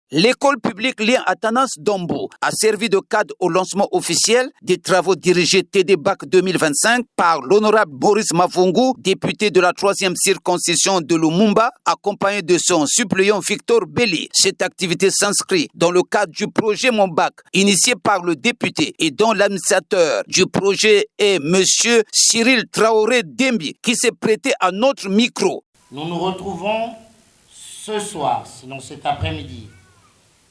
L'école publique Lien Atanas Dombo a servi de cadre au lancement officiel des travaux dirigés TD Bac 2025 par l'honorable Boris Mavungu, député de la 3e circonscription de Lumumba, accompagné de son suppléant Victor Belli. Cette activité s'inscrit dans le cadre du projet Mon Bac, initié par le député et dont l'administrateur du projet est M. Cyril Traoré Dembi, qui s'est prêté à notre micro. Nous nous retrouvons ce soir, sinon cet après-midi,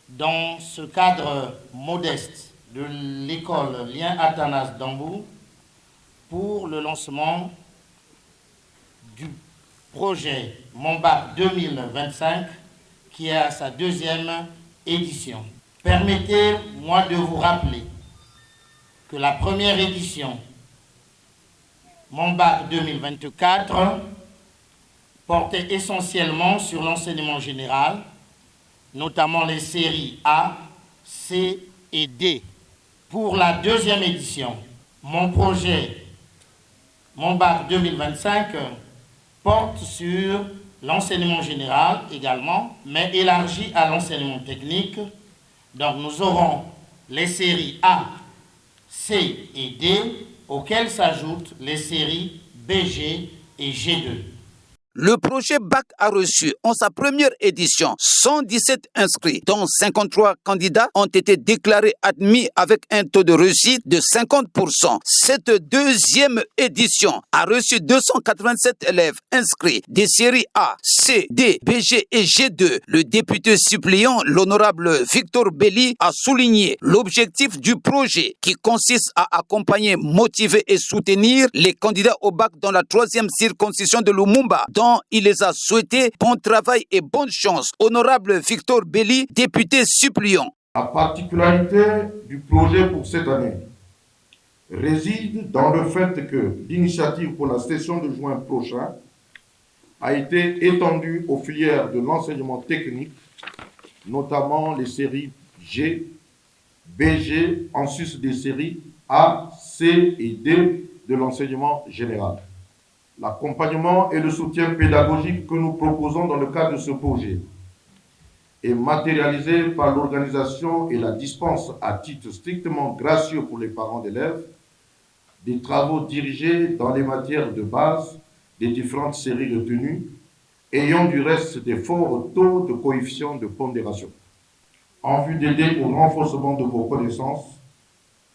dans ce cadre modeste de l'école Lien Atanas Dombo pour le lancement du projet Mon Bac 2025 qui est à sa 2e édition. Permettez-moi de vous rappeler que la première édition Mon Bac 2024 portait essentiellement sur l'enseignement général, notamment les séries A, C et D. Pour la 2e édition, mon projet, Mon Bac 2025, porte sur l'enseignement général également, mais élargi à l'enseignement technique. Donc nous aurons les séries A, C et D, auxquelles s'ajoutent les séries BG et G2. Le projet BAC a reçu en sa première édition 117 inscrits, dont 53 candidats ont été déclarés admis avec un taux de réussite de 50%. Cette 2e édition a reçu 287 élèves inscrits des séries A, C, D, BG et G2. Le député suppléant, l'honorable Victor Belli, a souligné l'objectif du projet qui consiste à accompagner, motiver et soutenir les candidats au BAC dans la 3e circonscription de Lumumba, dont il les a souhaité bon travail et bonne chance. Honorable Victor Belli, député suppléant. La particularité du projet pour cette année réside dans le fait que l'initiative pour la session de juin prochain a été étendue aux filières de l'enseignement technique, notamment les séries G, BG, en sus des séries A, C et D de l'enseignement général. L'accompagnement et le soutien pédagogique que nous proposons dans le cadre de ce projet est matérialisé par l'organisation et la dispense à titre strictement gracieux pour les parents d'élèves des travaux dirigés dans les matières de base des différentes séries retenues, ayant du reste des forts taux de coefficient de pondération, en vue d'aider au renforcement de vos connaissances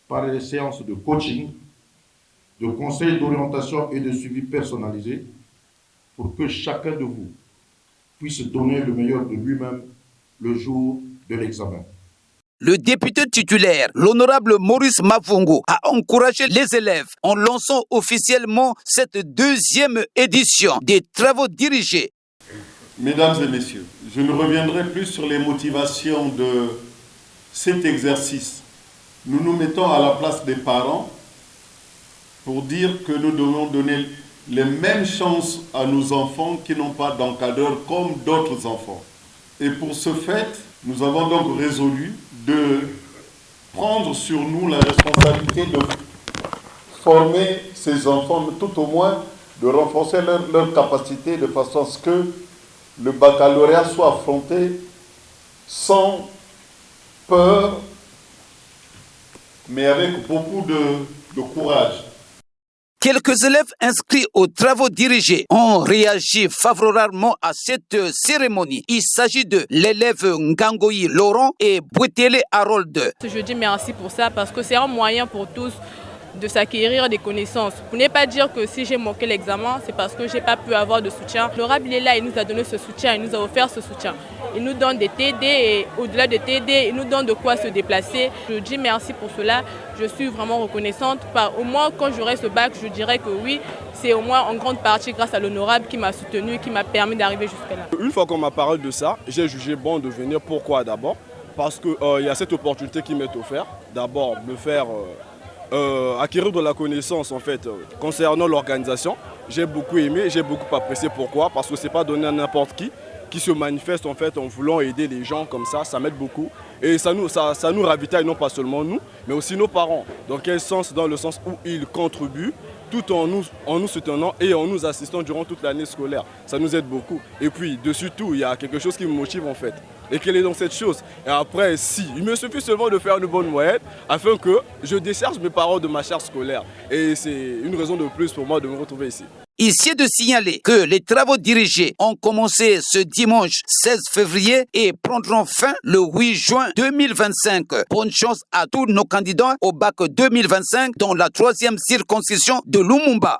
par les séances de coaching, de conseils d'orientation et de suivi personnalisé pour que chacun de vous puisse donner le meilleur de lui-même le jour de l'examen. Le député titulaire, l'honorable Maurice Mavungu, a encouragé les élèves en lançant officiellement cette 2e édition des travaux dirigés. Mesdames et messieurs, je ne reviendrai plus sur les motivations de cet exercice. Nous nous mettons à la place des parents pour dire que nous devons donner les mêmes chances à nos enfants qui n'ont pas d'encadreur comme d'autres enfants. Et pour ce fait, nous avons donc résolu de prendre sur nous la responsabilité de former ces enfants, tout au moins de renforcer leur capacité de façon à ce que le baccalauréat soit affronté sans peur, mais avec beaucoup de courage. Quelques élèves inscrits aux travaux dirigés ont réagi favorablement à cette cérémonie. Il s'agit de l'élève Ngangoyi Laurent et Bouetele Harold. Je dis merci pour ça parce que c'est un moyen pour tous de s'acquérir des connaissances. Pour ne pas dire que si j'ai manqué l'examen, c'est parce que je n'ai pas pu avoir de soutien. L'honorable il est là, il nous a donné ce soutien, il nous a offert ce soutien. Il nous donne des TD et au-delà des TD, il nous donne de quoi se déplacer. Je dis merci pour cela. Je suis vraiment reconnaissante. Au moins, quand j'aurai ce bac, je dirais que oui, c'est au moins en grande partie grâce à l'honorable qui m'a soutenu, qui m'a permis d'arriver jusque-là. Une fois qu'on m'a parlé de ça, j'ai jugé bon de venir. Pourquoi d'abord? Parce qu'il y a cette opportunité qui m'est offerte. D'abord, de faire acquérir de la connaissance en fait, concernant l'organisation. J'ai beaucoup aimé, j'ai beaucoup apprécié. Pourquoi? Parce que ce n'est pas donné à n'importe qui se manifeste en fait en voulant aider les gens comme ça m'aide beaucoup. Et ça nous ravitaille, non pas seulement nous, mais aussi nos parents. Dans quel sens? Dans le sens où ils contribuent tout en nous soutenant et en nous assistant durant toute l'année scolaire. Ça nous aide beaucoup. Et puis, dessus tout, il y a quelque chose qui me motive en fait. Et quelle est donc cette chose? Et après, il me suffit seulement de faire une bonne moyenne afin que je décharge mes parents de ma charge scolaire. Et c'est une raison de plus pour moi de me retrouver ici. Ici est de signaler que les travaux dirigés ont commencé ce dimanche 16 février et prendront fin le 8 juin 2025. Bonne chance à tous nos candidats au bac 2025 dans la 3e circonscription de Lumumba.